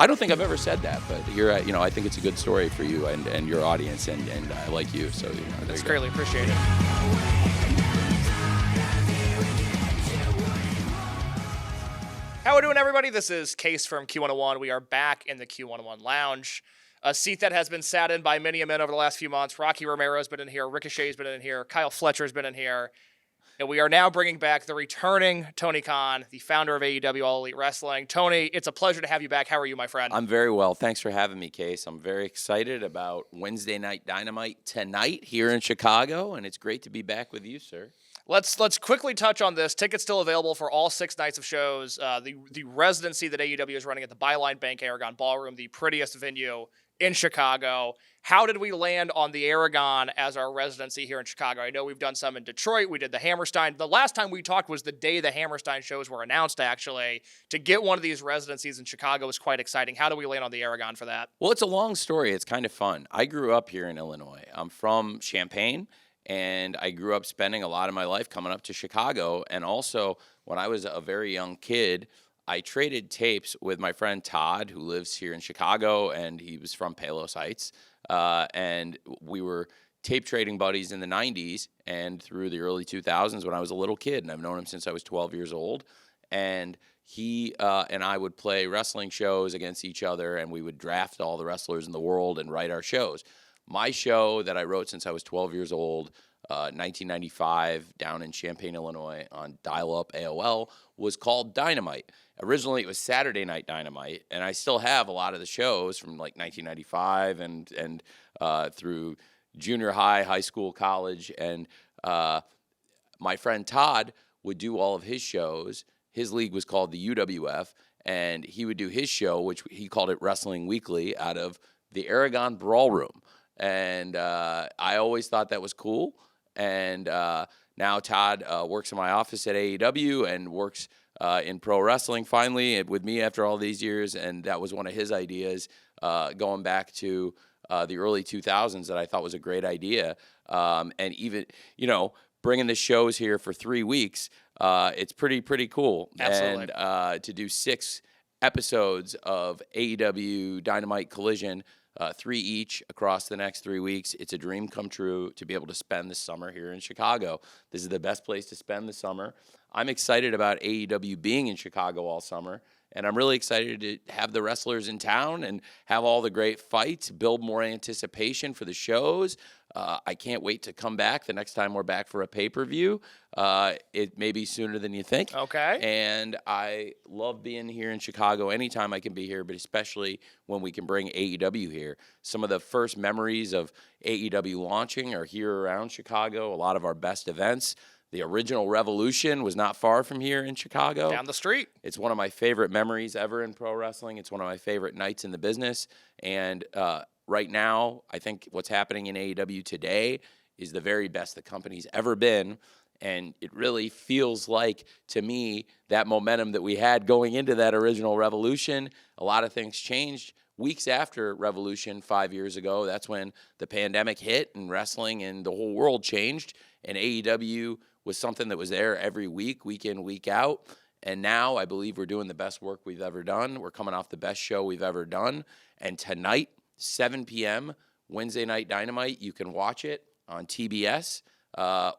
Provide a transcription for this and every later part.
I don't think I've ever said that, but I think it's a good story for you and your audience, and I like you. So that's greatly appreciated. How are we doing, everybody? This is Case from Q101. We are back in the Q101 Lounge, a seat that has been sat in by many men over the last few months. Rocky Romero's been in here, Ricochet's been in here, Kyle Fletcher's been in here, and we are now bringing back the returning Tony Khan, the founder of AEW All Elite Wrestling. Tony, it's a pleasure to have you back. How are you, my friend? I'm very well. Thanks for having me, Case. I'm very excited about Wednesday Night Dynamite tonight here in Chicago, and it's great to be back with you, sir. Let's quickly touch on this. Tickets still available for all 6 nights of shows. The residency that AEW is running at the Byline Bank Aragon Ballroom, the prettiest venue in Chicago. How did we land on the Aragon as our residency here in Chicago? I know we've done some in Detroit. We did the Hammerstein. The last time we talked was the day the Hammerstein shows were announced, actually. To get one of these residencies in Chicago was quite exciting. How do we land on the Aragon for that? Well, it's a long story. It's kind of fun. I grew up here in Illinois. I'm from Champaign. And I grew up spending a lot of my life coming up to Chicago. And also, when I was a very young kid, I traded tapes with my friend Todd, who lives here in Chicago, and he was from Palos Heights. And we were tape trading buddies in the 90s and through the early 2000s when I was a little kid. And I've known him since I was 12 years old. And he and I would play wrestling shows against each other, and we would draft all the wrestlers in the world and write our shows. My show that I wrote since I was 12 years old, 1995, down in Champaign, Illinois, on dial-up AOL, was called Dynamite. Originally, it was Saturday Night Dynamite, and I still have a lot of the shows from like 1995 and through junior high, high school, college. And my friend Todd would do all of his shows. His league was called the UWF, and he would do his show, which he called it Wrestling Weekly, out of the Aragon Ballroom. And I always thought that was cool. And now Todd works in my office at AEW and works in pro wrestling finally with me after all these years. And that was one of his ideas going back to the early 2000s that I thought was a great idea. And even, bringing the shows here for 3 weeks, it's pretty cool. Absolutely. And to do 6 episodes of AEW Dynamite Collision, 3 each across the next 3 weeks. It's a dream come true to be able to spend the summer here in Chicago. This is the best place to spend the summer. I'm excited about AEW being in Chicago all summer, and I'm really excited to have the wrestlers in town and have all the great fights, build more anticipation for the shows. I can't wait to come back the next time we're back for a pay-per-view. It may be sooner than you think. Okay. And I love being here in Chicago anytime I can be here, but especially when we can bring AEW here. Some of the first memories of AEW launching are here around Chicago, a lot of our best events. The original Revolution was not far from here in Chicago. Down the street. It's one of my favorite memories ever in pro wrestling. It's one of my favorite nights in the business. And right now, I think what's happening in AEW today is the very best the company's ever been. And it really feels like, to me, that momentum that we had going into that original Revolution, a lot of things changed. Weeks after Revolution 5 years ago, that's when the pandemic hit and wrestling and the whole world changed. And AEW was something that was there every week, week in, week out. And now I believe we're doing the best work we've ever done. We're coming off the best show we've ever done. And tonight, 7 p.m., Wednesday Night Dynamite, you can watch it on TBS,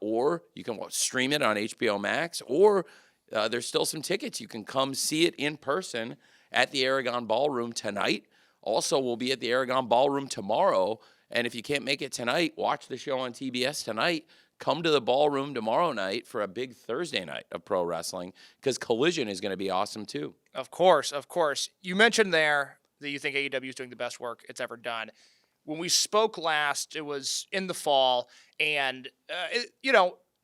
or you can stream it on HBO Max, or there's still some tickets. You can come see it in person at the Aragon Ballroom tonight. Also, we'll be at the Aragon Ballroom tomorrow. And if you can't make it tonight, watch the show on TBS tonight. Come to the ballroom tomorrow night for a big Thursday night of pro wrestling, because Collision is going to be awesome too. Of course. You mentioned there that you think AEW is doing the best work it's ever done. When we spoke last, it was in the fall, and,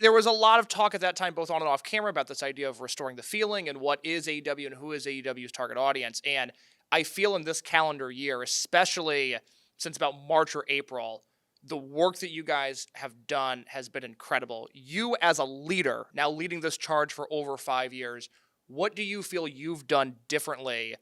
there was a lot of talk at that time, both on and off camera, about this idea of restoring the feeling and what is AEW and who is AEW's target audience. And I feel in this calendar year, especially since about March or April, the work that you guys have done has been incredible. You as a leader, now leading this charge for over 5 years, what do you feel you've done differently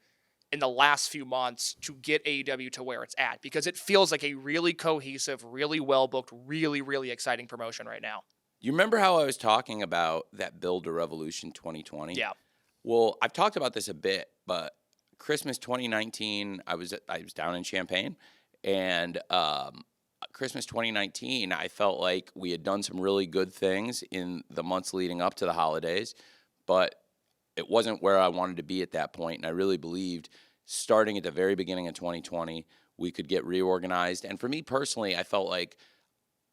in the last few months to get AEW to where it's at? Because it feels like a really cohesive, really well-booked, really, really exciting promotion right now. You remember how I was talking about that build to Revolution 2020? Yeah. Well, I've talked about this a bit, but Christmas 2019, I was down in Champaign, and Christmas 2019, I felt like we had done some really good things in the months leading up to the holidays, but it wasn't where I wanted to be at that point, and I really believed starting at the very beginning of 2020, we could get reorganized. And for me personally, I felt like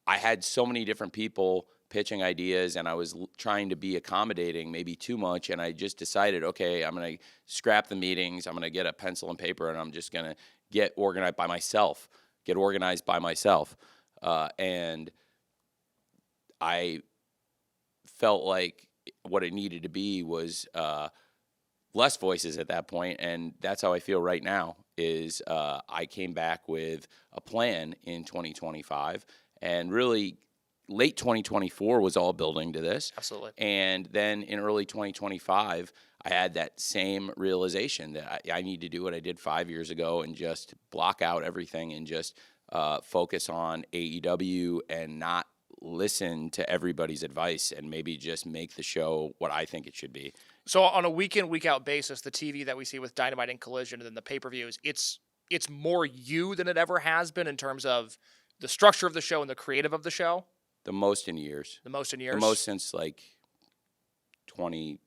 I had so many different people pitching ideas, and I was trying to be accommodating maybe too much, and I just decided, okay, I'm going to scrap the meetings, I'm going to get a pencil and paper, and I'm just going to get organized by myself. And I felt like what it needed to be was less voices at that point, and that's how I feel right now. Is I came back with a plan in 2025, and really late 2024 was all building to this. Absolutely. And then in early 2025, I had that same realization that I need to do what I did 5 years ago and just block out everything and just focus on AEW and not listen to everybody's advice and maybe just make the show what I think it should be. So on a week-in, week-out basis, the TV that we see with Dynamite and Collision and then the pay-per-views, it's more you than it ever has been in terms of the structure of the show and the creative of the show? The most in years. The most in years? The most since like 2020.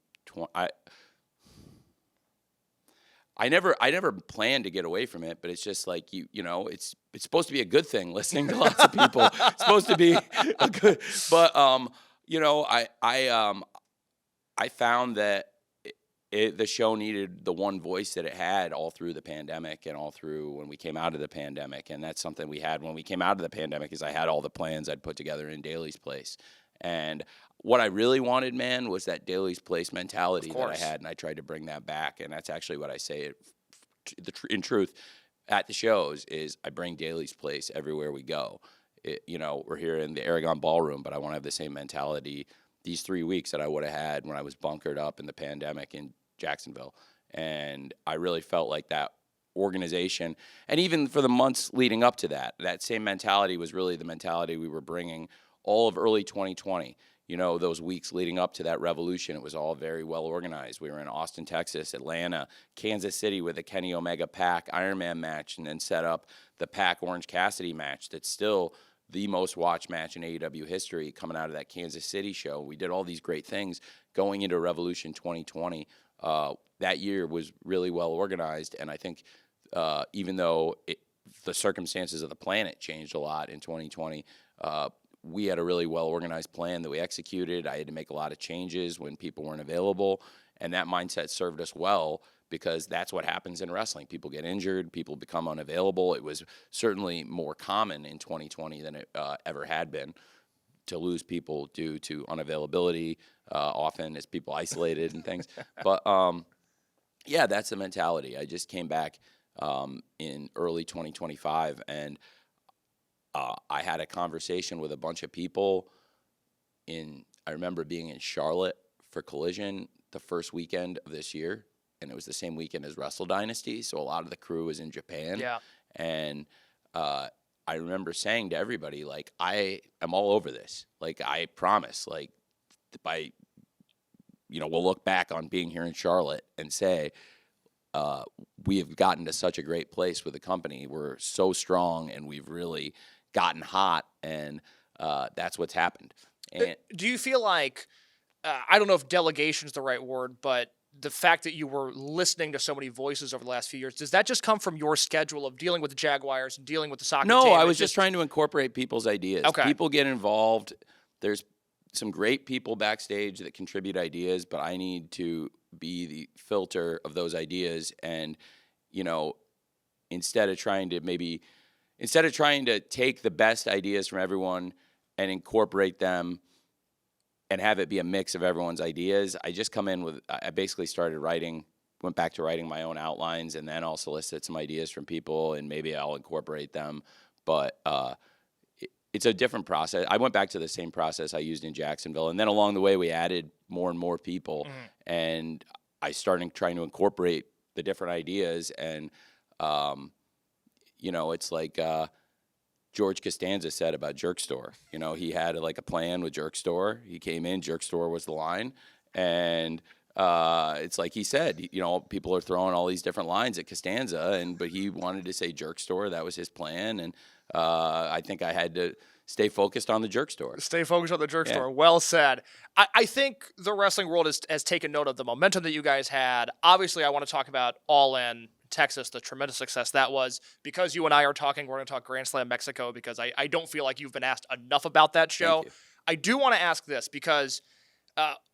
I never planned to get away from it, but it's just like you know, it's supposed to be a good thing listening to lots of people. It's supposed to be a good, but you know, I found that the show needed the one voice that it had all through the pandemic and all through when we came out of the pandemic, and that's something we had when we came out of the pandemic. Is I had all the plans I'd put together in Daly's Place, and what I really wanted, man, was that Daly's Place mentality that I had, and I tried to bring that back, and that's actually what I say in truth at the shows is I bring Daly's Place everywhere we go. You know, we're here in the Aragon Ballroom, but I want to have the same mentality these 3 weeks that I would have had when I was bunkered up in the pandemic in Jacksonville. And I really felt like that organization, and even for the months leading up to that, that same mentality was really the mentality we were bringing all of early 2020. You know, those weeks leading up to that revolution, it was all very well organized. We were in Austin, Texas, Atlanta, Kansas City with a Kenny Omega Pac Ironman match, and then set up the Pac Orange Cassidy match that's still the most watched match in AEW history coming out of that Kansas City show. We did all these great things going into Revolution 2020. That year was really well organized, and I think even though the circumstances of the planet changed a lot in 2020, we had a really well-organized plan that we executed. I had to make a lot of changes when people weren't available, and that mindset served us well because that's what happens in wrestling. People get injured, people become unavailable. It was certainly more common in 2020 than it ever had been to lose people due to unavailability, often as people isolated and things. But, yeah, that's the mentality. I just came back in early 2025, and I had a conversation with a bunch of people I remember being in Charlotte for Collision the first weekend of this year, and it was the same weekend as Wrestle Dynasty, so a lot of the crew was in Japan. Yeah. And I remember saying to everybody, like, I am all over this. Like, I promise, like, we'll look back on being here in Charlotte and say, we have gotten to such a great place with the company. We're so strong, and we've really gotten hot, and that's what's happened. And do you feel like, I don't know if delegation is the right word, but the fact that you were listening to so many voices over the last few years, does that just come from your schedule of dealing with the Jaguars and dealing with the soccer team? No, I was just trying to incorporate people's ideas. Okay. People get involved. There's some great people backstage that contribute ideas, but I need to be the filter of those ideas. And, you know, instead of trying to take the best ideas from everyone and incorporate them and have it be a mix of everyone's ideas, I just come in I basically went back to writing my own outlines, and then I'll solicit some ideas from people, and maybe I'll incorporate them. But it's a different process. I went back to the same process I used in Jacksonville, and then along the way we added more and more people, and I started trying to incorporate the different ideas, and it's like George Costanza said about Jerk Store. You know, he had like a plan with Jerk Store. He came in, Jerk Store was the line, and It's like he said, people are throwing all these different lines at Costanza, but he wanted to say jerk store. That was his plan, and I think I had to stay focused on the jerk store. Stay focused on the jerk store. Well said. I think the wrestling world has taken note of the momentum that you guys had. Obviously, I want to talk about All In Texas, the tremendous success that was. Because you and I are talking, we're going to talk Grand Slam Mexico, because I don't feel like you've been asked enough about that show. I do want to ask this because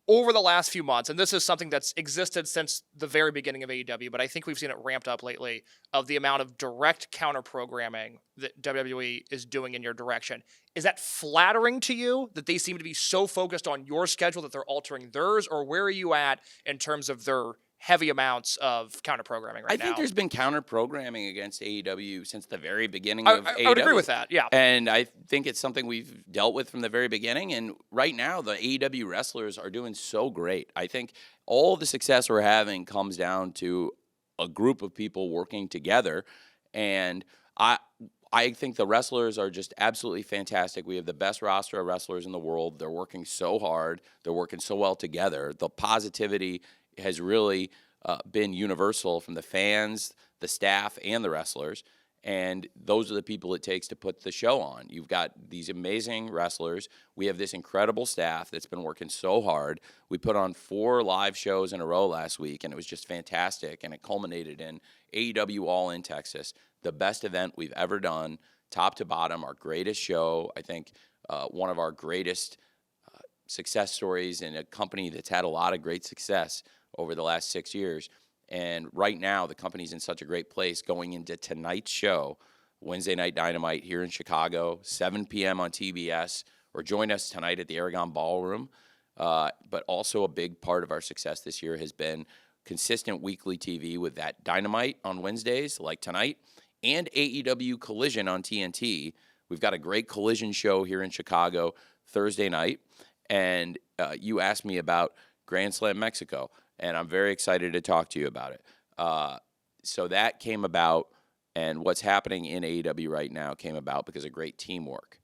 over the last few months, and this is something that's existed since the very beginning of AEW, but I think we've seen it ramped up lately, of the amount of direct counter-programming that WWE is doing in your direction. Is that flattering to you, that they seem to be so focused on your schedule that they're altering theirs, or where are you at in terms of their heavy amounts of counter-programming right now? I think there's been counter-programming against AEW since the very beginning of AEW. I would agree with that, yeah. And I think it's something we've dealt with from the very beginning. And right now, the AEW wrestlers are doing so great. I think all the success we're having comes down to a group of people working together. And I think the wrestlers are just absolutely fantastic. We have the best roster of wrestlers in the world. They're working so hard. They're working so well together. The positivity has really been universal from the fans, the staff, and the wrestlers. And those are the people it takes to put the show on. You've got these amazing wrestlers. We have this incredible staff that's been working so hard. We put on 4 live shows in a row last week, and it was just fantastic. And it culminated in AEW All In Texas, the best event we've ever done, top to bottom, our greatest show. I think one of our greatest success stories in a company that's had a lot of great success over the last 6 years. And right now, the company's in such a great place going into tonight's show, Wednesday Night Dynamite here in Chicago, 7 p.m. on TBS, or join us tonight at the Aragon Ballroom. But also a big part of our success this year has been consistent weekly TV with that Dynamite on Wednesdays, like tonight, and AEW Collision on TNT. We've got a great Collision show here in Chicago Thursday night. And you asked me about Grand Slam Mexico, and I'm very excited to talk to you about it. So that came about, and what's happening in AEW right now came about because of great teamwork.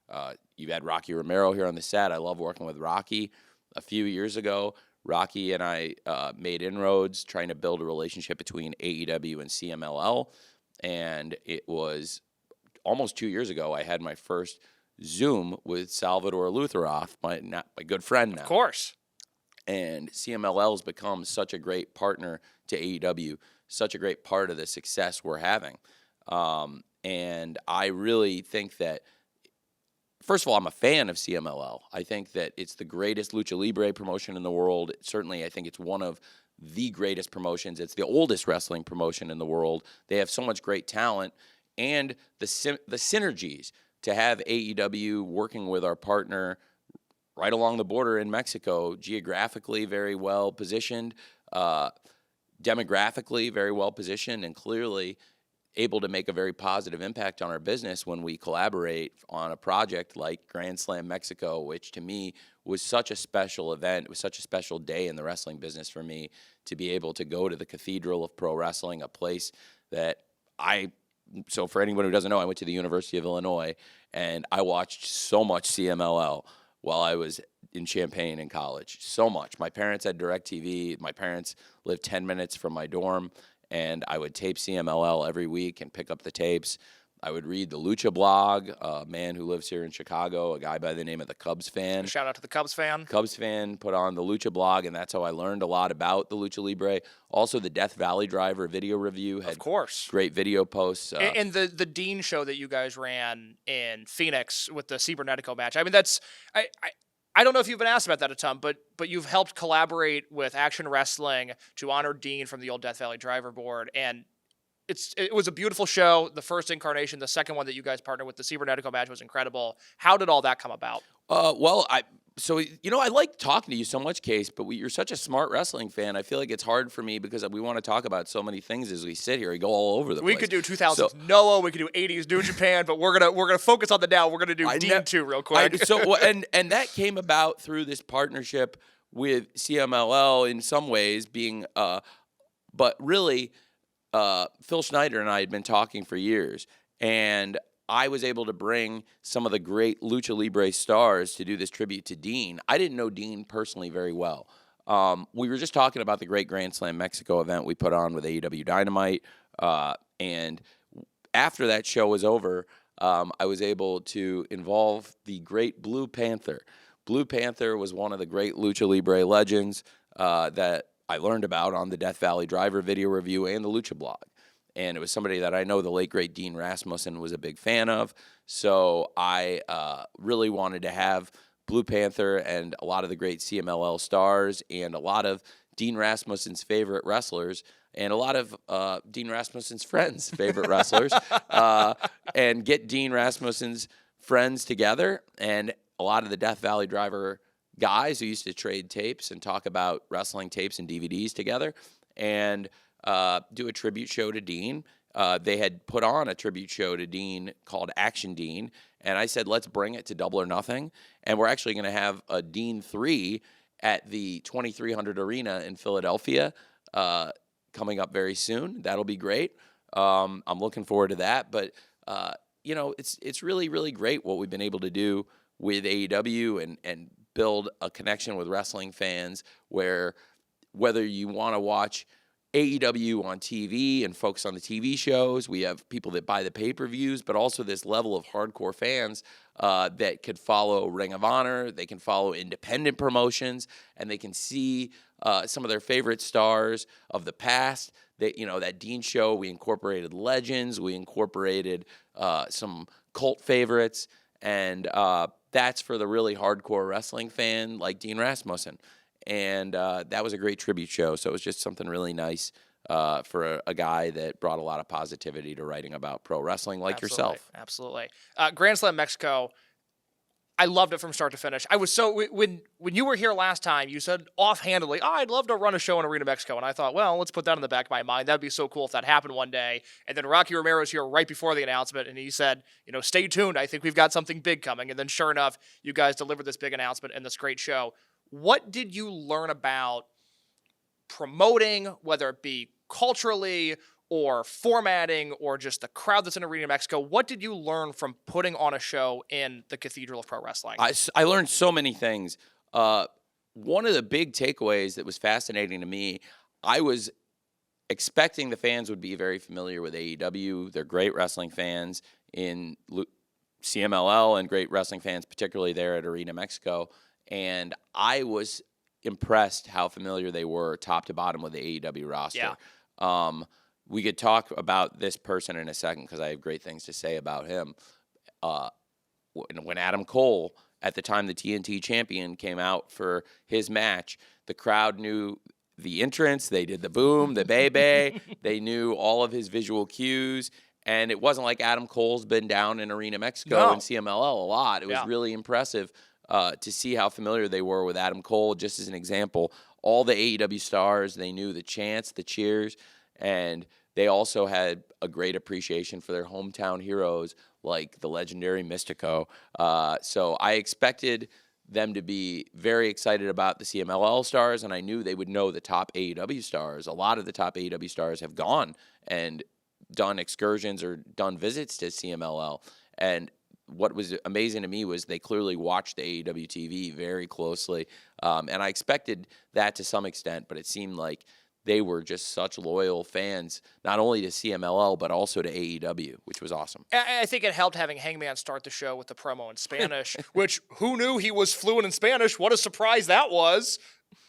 You've had Rocky Romero here on the set. I love working with Rocky. A few years ago, Rocky and I made inroads trying to build a relationship between AEW and CMLL, and it was almost 2 years ago I had my first Zoom with Salvador Lutheroff, my good friend now. Of course. And CMLL has become such a great partner to AEW, such a great part of the success we're having. And I really think that, first of all, I'm a fan of CMLL. I think that it's the greatest Lucha Libre promotion in the world. Certainly, I think it's one of the greatest promotions. It's the oldest wrestling promotion in the world. They have so much great talent. And the synergies to have AEW working with our partner right along the border in Mexico, geographically very well positioned, demographically very well positioned, and clearly able to make a very positive impact on our business when we collaborate on a project like Grand Slam Mexico, which to me was such a special event. It was such a special day in the wrestling business for me to be able to go to the Cathedral of Pro Wrestling, a place that so for anyone who doesn't know, I went to the University of Illinois, and I watched so much CMLL while I was in Champaign in college. So much. My parents had DirecTV. My parents lived 10 minutes from my dorm, and I would tape CMLL every week and pick up the tapes. I would read the Lucha blog, a man who lives here in Chicago, a guy by the name of the Cubs fan. Shout out to the Cubs fan. Cubs fan put on the Lucha blog, and that's how I learned a lot about the Lucha Libre. Also, the Death Valley Driver video review had of course great video posts. And the Dean show that you guys ran in Phoenix with the Cibernetico match. I mean, that's I don't know if you've been asked about that a ton, but you've helped collaborate with Action Wrestling to honor Dean from the old Death Valley Driver board, and it was a beautiful show, the first incarnation. The second one that you guys partnered with, the Cibernetico match, was incredible. How did all that come about? I like talking to you so much, Case, but you're such a smart wrestling fan. I feel like it's hard for me because we want to talk about so many things as we sit here. We go all over the place. We could do 2000s Noah, we could do 80s New Japan, but we're gonna focus on the now. We're gonna do Dean 2 real quick. And that came about through this partnership with CMLL in some ways being, but really. Phil Schneider and I had been talking for years, and I was able to bring some of the great Lucha Libre stars to do this tribute to Dean. I didn't know Dean personally very well. we were just talking about the Great Grand Slam Mexico event we put on with AEW Dynamite, and after that show was over, I was able to involve the great Blue Panther. Blue Panther was one of the great Lucha Libre legends that I learned about on the Death Valley Driver video review and the Lucha blog. And it was somebody that I know the late, great Dean Rasmussen was a big fan of. So I really wanted to have Blue Panther and a lot of the great CMLL stars and a lot of Dean Rasmussen's favorite wrestlers and a lot of Dean Rasmussen's friends' favorite wrestlers and get Dean Rasmussen's friends together and a lot of the Death Valley Driver guys who used to trade tapes and talk about wrestling tapes and DVDs together and do a tribute show to Dean. They had put on a tribute show to Dean called Action Dean, and I said, let's bring it to Double or Nothing. And we're actually going to have a Dean 3 at the 2300 Arena in Philadelphia coming up very soon. That'll be great. I'm looking forward to that. But, it's really, really great what we've been able to do with AEW and build a connection with wrestling fans where whether you want to watch AEW on TV and focus on the TV shows. We have people that buy the pay-per-views, but also this level of hardcore fans that could follow Ring of Honor. They can follow independent promotions, and they can see some of their favorite stars of the past. That Dean show, we incorporated legends. We incorporated some cult favorites, and that's for the really hardcore wrestling fan like Dean Rasmussen. And that was a great tribute show. So it was just something really nice for a guy that brought a lot of positivity to writing about pro wrestling like yourself. Absolutely. Grand Slam Mexico, I loved it from start to finish. I was so when you were here last time, you said offhandedly, I'd love to run a show in Arena Mexico. And I thought, well, let's put that in the back of my mind. That'd be so cool if that happened one day. And then Rocky Romero's here right before the announcement, and he said, stay tuned. I think we've got something big coming. And then sure enough, you guys delivered this big announcement and this great show. What did you learn about promoting, whether it be culturally or formatting or just the crowd that's in Arena Mexico? What did you learn from putting on a show in the Cathedral of Pro Wrestling? I learned so many things. One of the big takeaways that was fascinating to me, I was expecting the fans would be very familiar with AEW. They're great wrestling fans in CMLL and great wrestling fans, particularly there at Arena Mexico. And I was impressed how familiar they were top to bottom with the AEW roster. Yeah. We could talk about this person in a second because I have great things to say about him. When Adam Cole, at the time the TNT champion, came out for his match, the crowd knew the entrance. They did the boom, the bay. They knew all of his visual cues. And it wasn't like Adam Cole's been down in Arena Mexico and CMLL a lot. It was really impressive. To see how familiar they were with Adam Cole, just as an example. All the AEW stars, they knew the chants, the cheers, and they also had a great appreciation for their hometown heroes like the legendary Mystico. So I expected them to be very excited about the CMLL stars, and I knew they would know the top AEW stars. A lot of the top AEW stars have gone and done excursions or done visits to CMLL, and what was amazing to me was they clearly watched the AEW TV very closely, and I expected that to some extent, but it seemed like they were just such loyal fans, not only to CMLL, but also to AEW, which was awesome. I think it helped having Hangman start the show with the promo in Spanish, which who knew he was fluent in Spanish? What a surprise that was.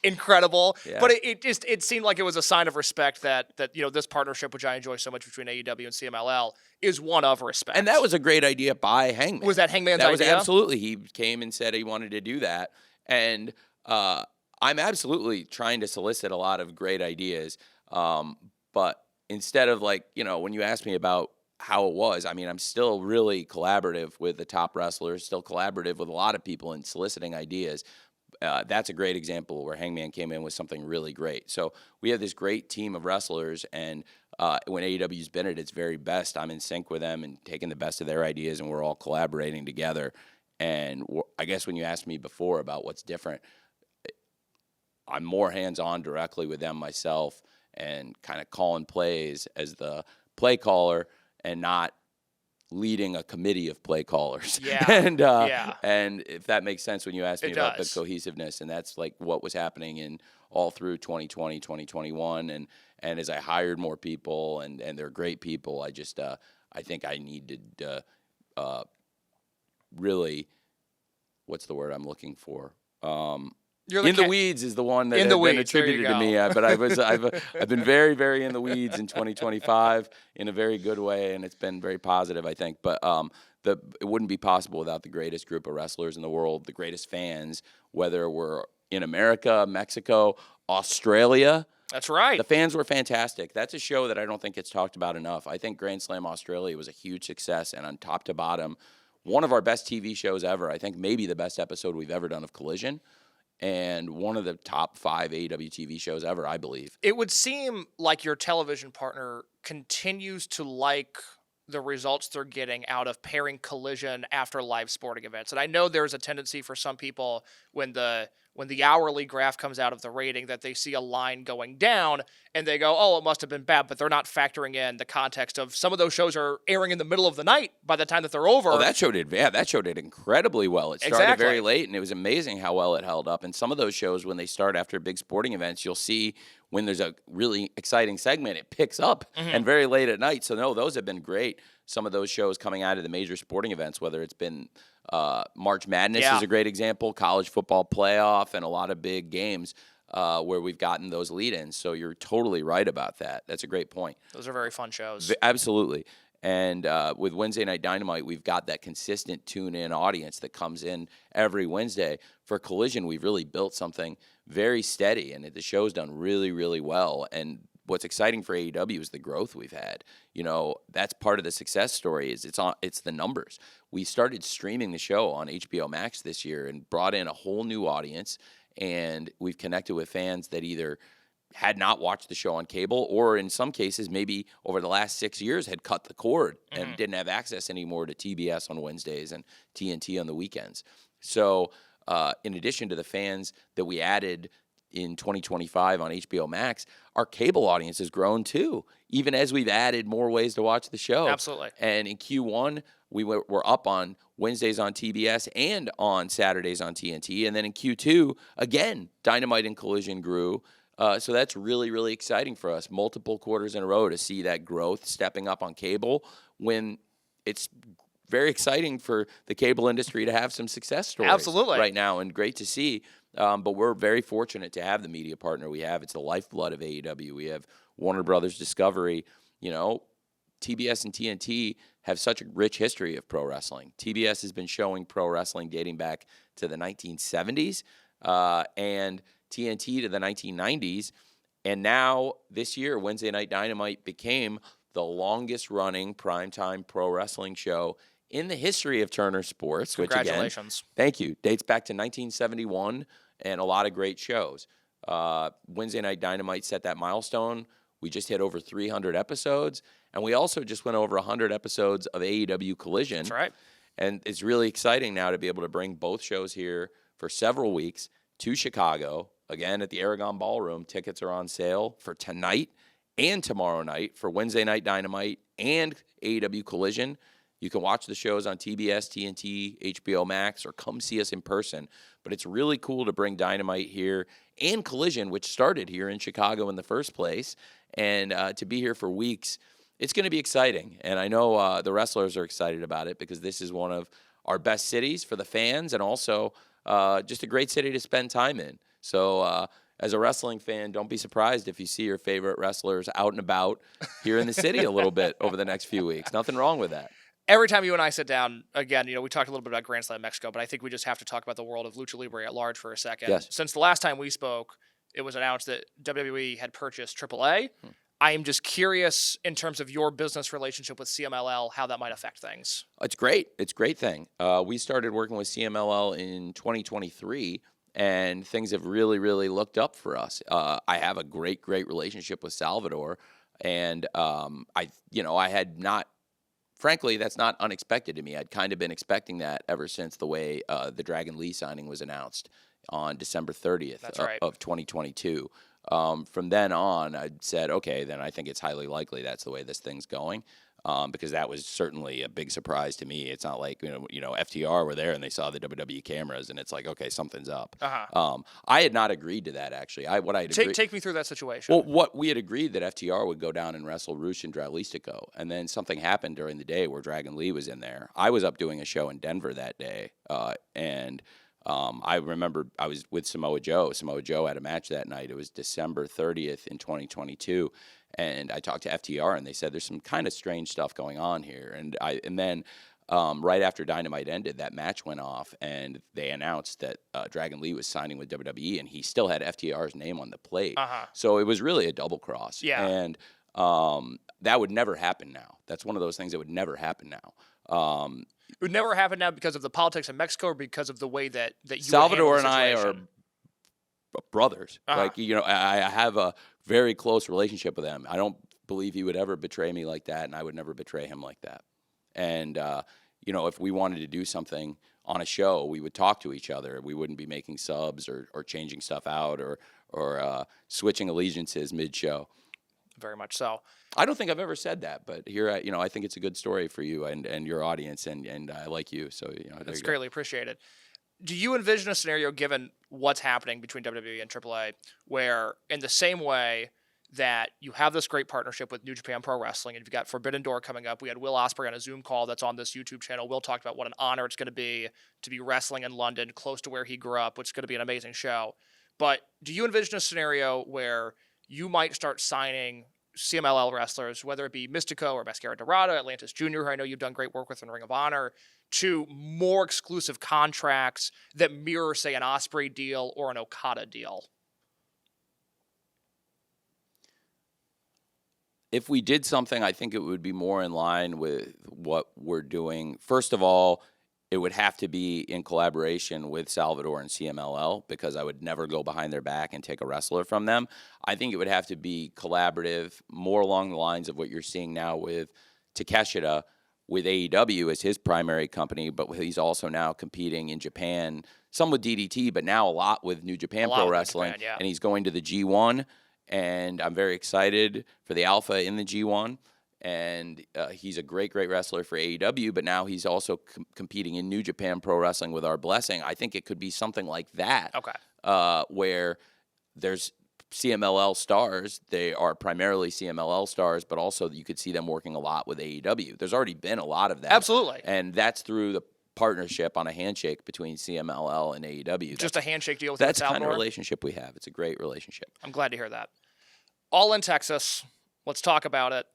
Incredible. Yeah. But it seemed like it was a sign of respect that this partnership, which I enjoy so much between AEW and CMLL, is one of respect. And that was a great idea by Hangman. Was that Hangman's idea? That was absolutely. He came and said he wanted to do that. And I'm absolutely trying to solicit a lot of great ideas. But instead of when you asked me about how it was, I'm still really collaborative with the top wrestlers, still collaborative with a lot of people in soliciting ideas. That's a great example where Hangman came in with something really great. So we have this great team of wrestlers, and when AEW's been at its very best, I'm in sync with them and taking the best of their ideas, and we're all collaborating together. And I guess when you asked me before about what's different, I'm more hands-on directly with them myself and kind of calling plays as the play caller and not leading a committee of play callers. Yeah. And if that makes sense when you ask me It about does. the cohesiveness, and that's like what was happening in all through 2020, 2021. And as I hired more people, and they're great people, I think I needed really, what's the word I'm looking for? In the weeds is the one that In had the been weeds, there you attributed to me. go. But I've been very, very in the weeds in 2025 in a very good way, and it's been very positive, I think. But it wouldn't be possible without the greatest group of wrestlers in the world, the greatest fans, whether we're in America, Mexico, Australia. That's right. The fans were fantastic. That's a show that I don't think gets talked about enough. I think Grand Slam Australia was a huge success, and on top to bottom, one of our best TV shows ever. I think maybe the best episode we've ever done of Collision, and one of the top 5 AEW TV shows ever, I believe. It would seem like your television partner continues to like the results they're getting out of pairing Collision after live sporting events. And I know there's a tendency for some people when the hourly graph comes out of the rating that they see a line going down and they go, oh, it must have been bad, but they're not factoring in the context of some of those shows are airing in the middle of the night by the time that they're over. Oh, that show did incredibly well. It started very late, and it was amazing how well it held up. And some of those shows, when they start after big sporting events, you'll see when there's a really exciting segment, it picks up, and very late at night. So, no, those have been great. Some of those shows coming out of the major sporting events, whether it's been March Madness is a great example, college football playoff, and a lot of big games where we've gotten those lead-ins. So you're totally right about that. That's a great point. Those are very fun shows. Absolutely. And with Wednesday Night Dynamite, we've got that consistent tune-in audience that comes in every Wednesday. For Collision, we've really built something very steady, and the show's done really, really well. And what's exciting for AEW is the growth we've had. You know, that's part of the success story. It's the numbers. We started streaming the show on HBO Max this year and brought in a whole new audience, and we've connected with fans that either had not watched the show on cable, or in some cases, maybe over the last 6 years had cut the cord and didn't have access anymore to TBS on Wednesdays and TNT on the weekends. So in addition to the fans that we added in 2025 on HBO Max, our cable audience has grown too, even as we've added more ways to watch the show. Absolutely. And in Q1, we're up on Wednesdays on TBS and on Saturdays on TNT. And then in Q2, again, Dynamite and Collision grew. So that's really, really exciting for us. Multiple quarters in a row to see that growth stepping up on cable, when it's very exciting for the cable industry to have some success stories right now, and great to see. But we're very fortunate to have the media partner we have. It's the lifeblood of AEW. We have Warner Brothers Discovery. You know, TBS and TNT have such a rich history of pro wrestling. TBS has been showing pro wrestling dating back to the 1970s, and TNT to the 1990s. And now this year, Wednesday Night Dynamite became the longest running primetime pro wrestling show in the history of Turner Sports. Congratulations. Which, again, thank you, dates back to 1971, and a lot of great shows. Wednesday Night Dynamite set that milestone. We just hit over 300 episodes, and we also just went over 100 episodes of AEW Collision. That's right. And it's really exciting now to be able to bring both shows here for several weeks to Chicago, again at the Aragon Ballroom. Tickets are on sale for tonight and tomorrow night for Wednesday Night Dynamite and AEW Collision. You can watch the shows on TBS, TNT, HBO Max, or come see us in person. But it's really cool to bring Dynamite here and Collision, which started here in Chicago in the first place, and to be here for weeks. It's going to be exciting. And I know the wrestlers are excited about it, because this is one of our best cities for the fans, and also just a great city to spend time in. So as a wrestling fan, don't be surprised if you see your favorite wrestlers out and about here in the city a little bit over the next few weeks. Nothing wrong with that. Every time you and I sit down, again, you know, we talked a little bit about Grand Slam Mexico, but I think we just have to talk about the world of Lucha Libre at large for a second. Yes. Since the last time we spoke, it was announced that WWE had purchased AAA. I am just curious, in terms of your business relationship with CMLL, how that might affect things. It's great. It's a great thing. We started working with CMLL in 2023, and things have really, really looked up for us. I have a great relationship with Salvador, and I had not. Frankly, that's not unexpected to me. I'd kind of been expecting that ever since the way the Dragon Lee signing was announced on December 30th of 2022. From then on, I said, okay, then I think it's highly likely that's the way this thing's going. because that was certainly a big surprise to me. It's not like FTR were there and they saw the WWE cameras and it's like, okay, something's up. I had not agreed to that actually. Take me through that situation. Well, what we had agreed that FTR would go down and wrestle Rush and Dralistico, and then something happened during the day where Dragon Lee was in there. I was up doing a show in Denver that day, and I remember I was with Samoa Joe. Samoa Joe had a match that night. It was December 30th in 2022. And I talked to FTR, and they said there's some kind of strange stuff going on here. And then right after Dynamite ended, that match went off, and they announced that Dragon Lee was signing with WWE, and he still had FTR's name on the plate. So it was really a double cross. Yeah. And that would never happen now. That's one of those things that would never happen now. It would never happen now because of the politics in Mexico or because of the way that you Salvador would and I handle are the situation? brothers. Like, I have a very close relationship with him. I don't believe he would ever betray me like that, and I would never betray him like that. And, if we wanted to do something on a show, we would talk to each other. We wouldn't be making subs or changing stuff out or switching allegiances mid-show. Very much so. I don't think I've ever said that, but here, I think it's a good story for you and your audience, and I like you. So, That's greatly appreciated. Do you envision a scenario, given what's happening between WWE and AAA, where in the same way that you have this great partnership with New Japan Pro Wrestling, and you've got Forbidden Door coming up, we had Will Ospreay on a Zoom call that's on this YouTube channel. Will talked about what an honor it's going to be wrestling in London, close to where he grew up, which is going to be an amazing show. But do you envision a scenario where you might start signing CMLL wrestlers, whether it be Mystico or Mascara Dorada, Atlantis Jr., who I know you've done great work with in Ring of Honor, to more exclusive contracts that mirror, say, an Ospreay deal or an Okada deal? If we did something, I think it would be more in line with what we're doing. First of all, it would have to be in collaboration with Salvador and CMLL, because I would never go behind their back and take a wrestler from them. I think it would have to be collaborative, more along the lines of what you're seeing now with Takeshita, with AEW as his primary company, but he's also now competing in Japan, some with DDT, but now a lot with New Japan Pro Wrestling, Japan, yeah. And he's going to the G1, and I'm very excited for the Alpha in the G1. And he's a great wrestler for AEW, but now he's also competing in New Japan Pro Wrestling with our blessing. I think it could be something like that, where there's CMLL stars. They are primarily CMLL stars, but also you could see them working a lot with AEW. There's already been a lot of that. Absolutely. And that's through the partnership on a handshake between CMLL and AEW. Just a handshake deal with That's the Salvador? kind of relationship we have. It's a great relationship. I'm glad to hear that. All in Texas. Let's talk about it.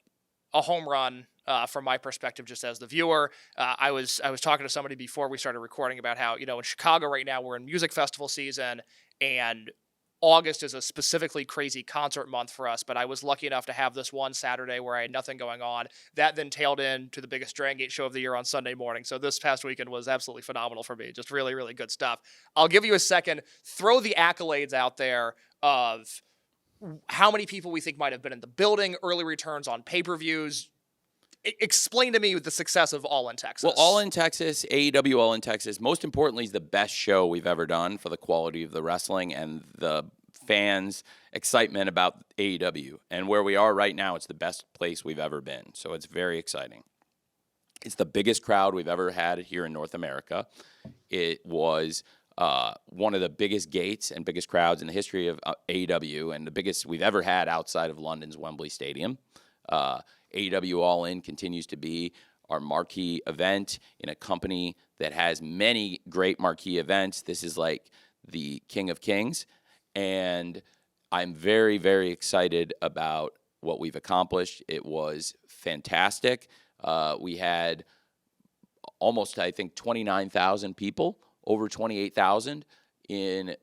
A home run from my perspective, just as the viewer. I was talking to somebody before we started recording about how, in Chicago right now, we're in music festival season, and August is a specifically crazy concert month for us, but I was lucky enough to have this one Saturday where I had nothing going on. That then tailed into the biggest Dragon Gate show of the year on Sunday morning. So this past weekend was absolutely phenomenal for me. Just really, really good stuff. I'll give you a second. Throw the accolades out there of how many people we think might have been in the building, early returns on pay-per-views. Explain to me the success of All in Texas. Well, All in Texas, AEW All in Texas, most importantly, is the best show we've ever done for the quality of the wrestling and the fans' excitement about AEW. And where we are right now, it's the best place we've ever been. So it's very exciting. It's the biggest crowd we've ever had here in North America. It was one of the biggest gates and biggest crowds in the history of AEW, and the biggest we've ever had outside of London's Wembley Stadium. AEW All In continues to be our marquee event in a company that has many great marquee events. This is like the King of Kings, and I'm very, very excited about what we've accomplished. It was fantastic. We had almost, I think, 29,000 people, over 28,000 in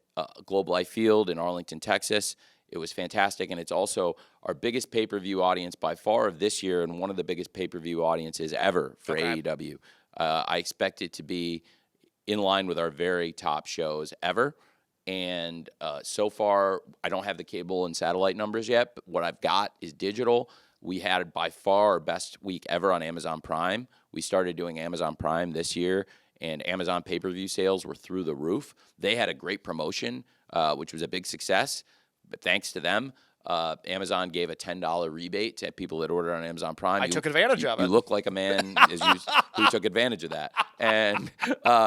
Globe Life Field in Arlington, Texas. It was fantastic, and it's also our biggest pay-per-view audience by far of this year, and one of the biggest pay-per-view audiences ever for AEW. I expect it to be in line with our very top shows ever, and so far, I don't have the cable and satellite numbers yet, but what I've got is digital. We had by far our best week ever on Amazon Prime. We started doing Amazon Prime this year, and Amazon pay-per-view sales were through the roof. They had a great promotion, which was a big success. But thanks to them, Amazon gave a $10 rebate to people that ordered on Amazon Prime. I took advantage of it. You look like a man who took advantage of that. And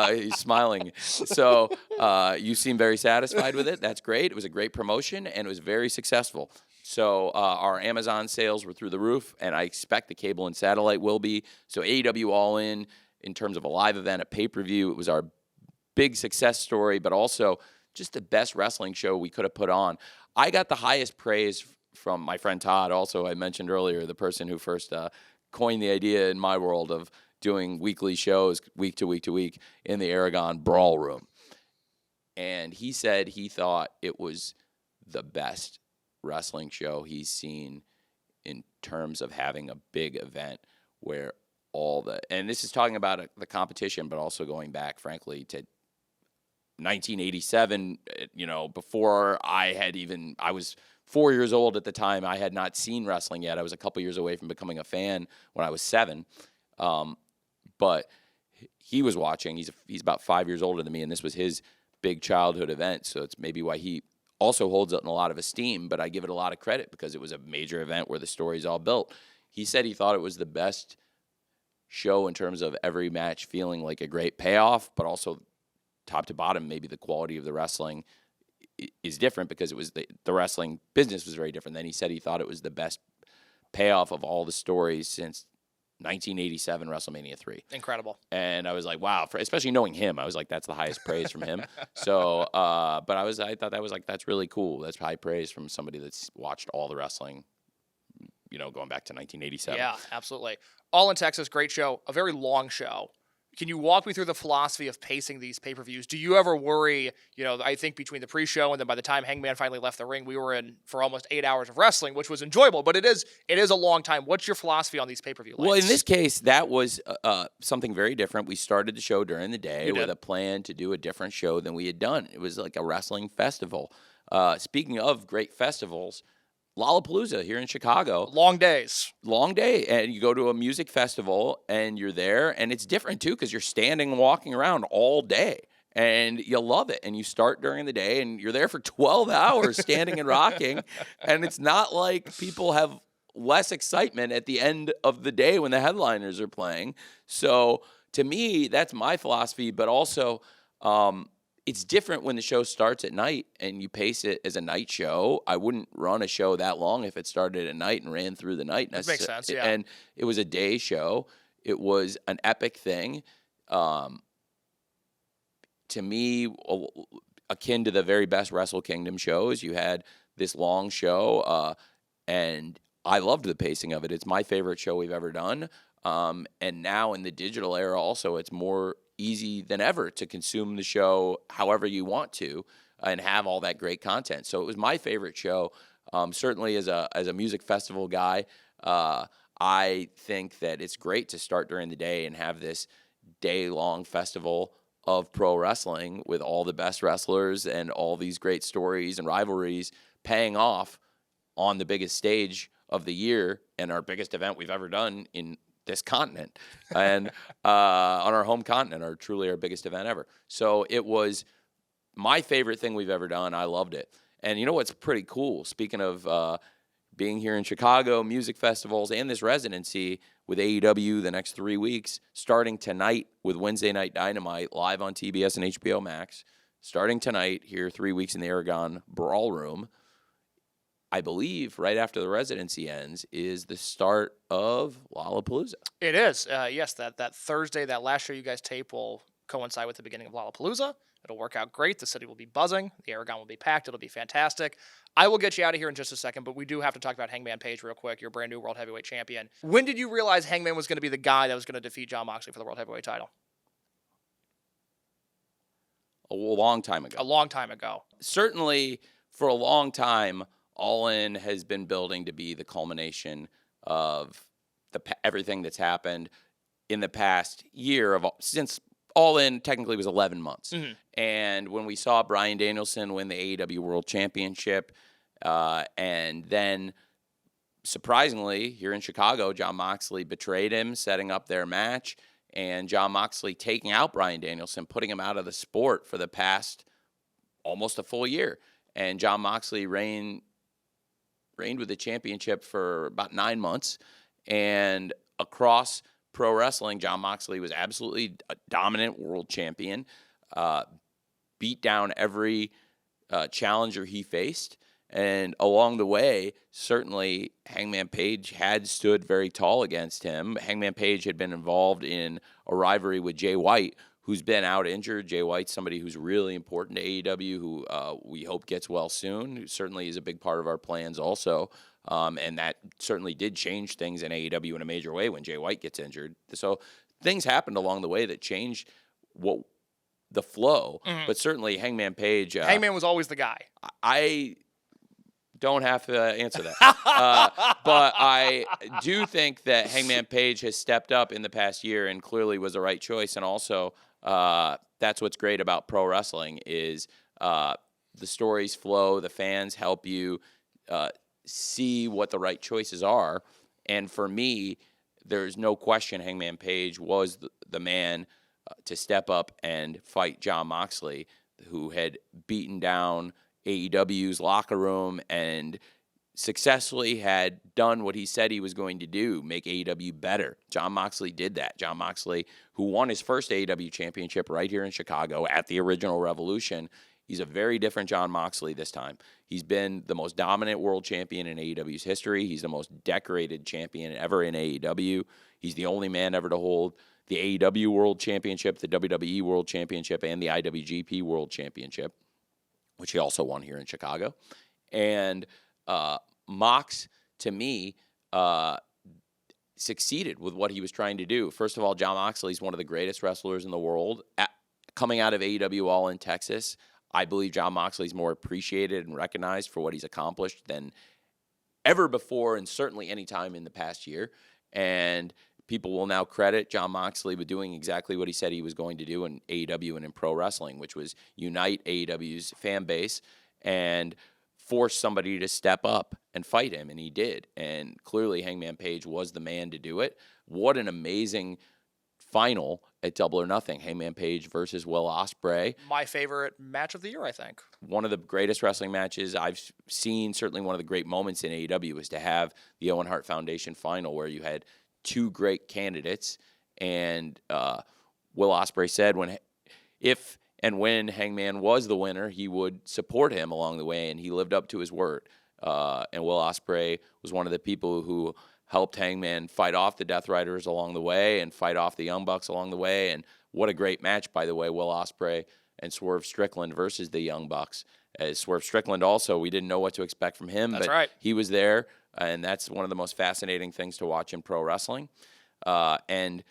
he's smiling. So you seem very satisfied with it. That's great. It was a great promotion, and it was very successful. So our Amazon sales were through the roof, and I expect the cable and satellite will be. So AEW All In terms of a live event, a pay-per-view, it was our big success story, but also just the best wrestling show we could have put on. I got the highest praise from my friend Todd, also I mentioned earlier, the person who first coined the idea in my world of doing weekly shows week to week to week in the Aragon Brawl Room. And he said he thought it was the best wrestling show he's seen in terms of having a big event where and this is talking about the competition, but also going back, frankly, to 1987, before I was 4 years old at the time. I had not seen wrestling yet. I was a couple years away from becoming a fan when I was 7. But he was watching. He's about 5 years older than me, and this was his big childhood event. So it's maybe why he also holds it in a lot of esteem, but I give it a lot of credit because it was a major event where the story's all built. He said he thought it was the best show in terms of every match feeling like a great payoff, but also top to bottom, maybe the quality of the wrestling is different because it was the wrestling business was very different. Then he said he thought it was the best payoff of all the stories since 1987 WrestleMania 3. Incredible. And I was like, wow, especially knowing him, I was like, that's the highest praise from him. So, but I thought that was like, that's really cool. That's high praise from somebody that's watched all the wrestling, going back to 1987. Yeah, absolutely. All in Texas, great show, a very long show. Can you walk me through the philosophy of pacing these pay-per-views? Do you ever worry, I think between the pre-show and then by the time Hangman finally left the ring, we were in for almost 8 hours of wrestling, which was enjoyable, but it is a long time. What's your philosophy on these pay-per-view lengths? Well, in this case, that was something very different. We started the show during the day with a plan to do a different show than we had done. It was like a wrestling festival. Speaking of great festivals, Lollapalooza here in Chicago. Long days. Long day. And you go to a music festival and you're there. And it's different, too, because you're standing and walking around all day. And you love it. And you start during the day and you're there for 12 hours standing and rocking. And it's not like people have less excitement at the end of the day when the headliners are playing. So to me, that's my philosophy. But also, it's different when the show starts at night and you pace it as a night show. I wouldn't run a show that long if it started at night and ran through the night. That makes sense, yeah. And it was a day show. It was an epic thing. To me, akin to the very best Wrestle Kingdom shows, you had this long show, and I loved the pacing of it. It's my favorite show we've ever done. And now in the digital era also, it's more easy than ever to consume the show however you want to and have all that great content. So it was my favorite show. Certainly as a music festival guy, I think that it's great to start during the day and have this day-long festival of pro wrestling with all the best wrestlers and all these great stories and rivalries paying off on the biggest stage of the year and our biggest event we've ever done in this continent and on our home continent, truly our biggest event ever. So it was my favorite thing we've ever done. I loved it. And you know what's pretty cool? Speaking of being here in Chicago, music festivals, and this residency with AEW the next 3 weeks, starting tonight with Wednesday Night Dynamite live on TBS and HBO Max, starting tonight here 3 weeks in the Aragon Brawl Room. I believe right after the residency ends is the start of Lollapalooza. It is. Yes, that Thursday, that last show you guys tape will coincide with the beginning of Lollapalooza. It'll work out great. The city will be buzzing. The Aragon will be packed. It'll be fantastic. I will get you out of here in just a second, but we do have to talk about Hangman Page real quick, your brand new World Heavyweight Champion. When did you realize Hangman was going to be the guy that was going to defeat Jon Moxley for the World Heavyweight title? A long time ago. A long time ago. Certainly, for a long time, All In has been building to be the culmination of everything that's happened in the past year since All In technically was 11 months. Mm-hmm. And when we saw Bryan Danielson win the AEW World Championship, and then surprisingly here in Chicago, Jon Moxley betrayed him, setting up their match, and Jon Moxley taking out Bryan Danielson, putting him out of the sport for the past almost a full year. And Jon Moxley reigned reigned with the championship for about 9 months. And across pro wrestling, Jon Moxley was absolutely a dominant world champion, beat down every challenger he faced. And along the way, certainly Hangman Page had stood very tall against him. Hangman Page had been involved in a rivalry with Jay White, who's been out injured. Jay White's somebody who's really important to AEW, who we hope gets well soon, who certainly is a big part of our plans also. And that certainly did change things in AEW in a major way when Jay White gets injured. So things happened along the way that changed the flow. But certainly Hangman Page. Hangman was always the guy. I don't have to answer that. But I do think that Hangman Page has stepped up in the past year and clearly was the right choice. And also, that's what's great about pro wrestling is the stories flow, the fans help you see what the right choices are. And for me, there's no question Hangman Page was the man to step up and fight Jon Moxley, who had beaten down AEW's locker room and successfully had done what he said he was going to do, make AEW better. Jon Moxley did that. Jon Moxley, who won his first AEW championship right here in Chicago at the original Revolution, he's a very different Jon Moxley this time. He's been the most dominant world champion in AEW's history. He's the most decorated champion ever in AEW. He's the only man ever to hold the AEW World Championship, the WWE World Championship, and the IWGP World Championship, which he also won here in Chicago. And Mox, to me, succeeded with what he was trying to do. First of all, Jon Moxley is one of the greatest wrestlers in the world. Coming out of AEW All in Texas, I believe Jon Moxley is more appreciated and recognized for what he's accomplished than ever before, and certainly any time in the past year. And people will now credit Jon Moxley with doing exactly what he said he was going to do in AEW and in pro wrestling, which was unite AEW's fan base and force somebody to step up and fight him, and he did. And clearly Hangman Page was the man to do it. What an amazing final at Double or Nothing. Hangman Page versus Will Ospreay. My favorite match of the year, I think. One of the greatest wrestling matches I've seen, certainly one of the great moments in AEW, was to have the Owen Hart Foundation final where you had two great candidates, and Will Ospreay said if and when Hangman was the winner, he would support him along the way, and he lived up to his word. And Will Ospreay was one of the people who helped Hangman fight off the Death Riders along the way and fight off the Young Bucks along the way. And what a great match, by the way, Will Ospreay and Swerve Strickland versus the Young Bucks. As Swerve Strickland also, we didn't know what to expect from him, That's but right. He was there. And that's one of the most fascinating things to watch in pro wrestling. And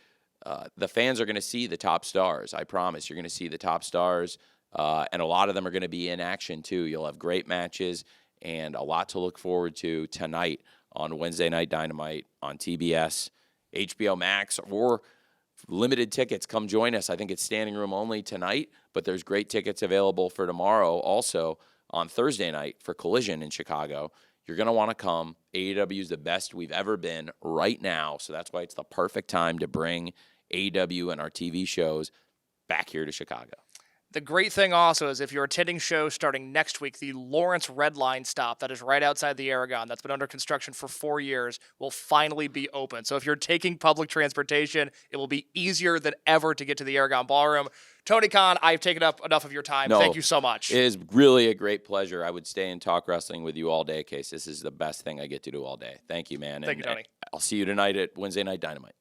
the fans are going to see the top stars. I promise. You're going to see the top stars. And a lot of them are going to be in action, too. You'll have great matches and a lot to look forward to tonight on Wednesday Night Dynamite on TBS, HBO Max, or limited tickets. Come join us. I think it's standing room only tonight, but there's great tickets available for tomorrow also on Thursday night for Collision in Chicago. You're going to want to come. AEW is the best we've ever been right now, so that's why it's the perfect time to bring AEW and our TV shows back here to Chicago. The great thing also is if you're attending shows starting next week, the Lawrence Red Line stop that is right outside the Aragon, that's been under construction for 4 years, will finally be open. So if you're taking public transportation, it will be easier than ever to get to the Aragon Ballroom. Tony Khan, I've taken up enough of your time. No, thank you so much. It is really a great pleasure. I would stay and talk wrestling with you all day, Case. This is the best thing I get to do all day. Thank you, man. Thank you, Tony. I'll see you tonight at Wednesday Night Dynamite.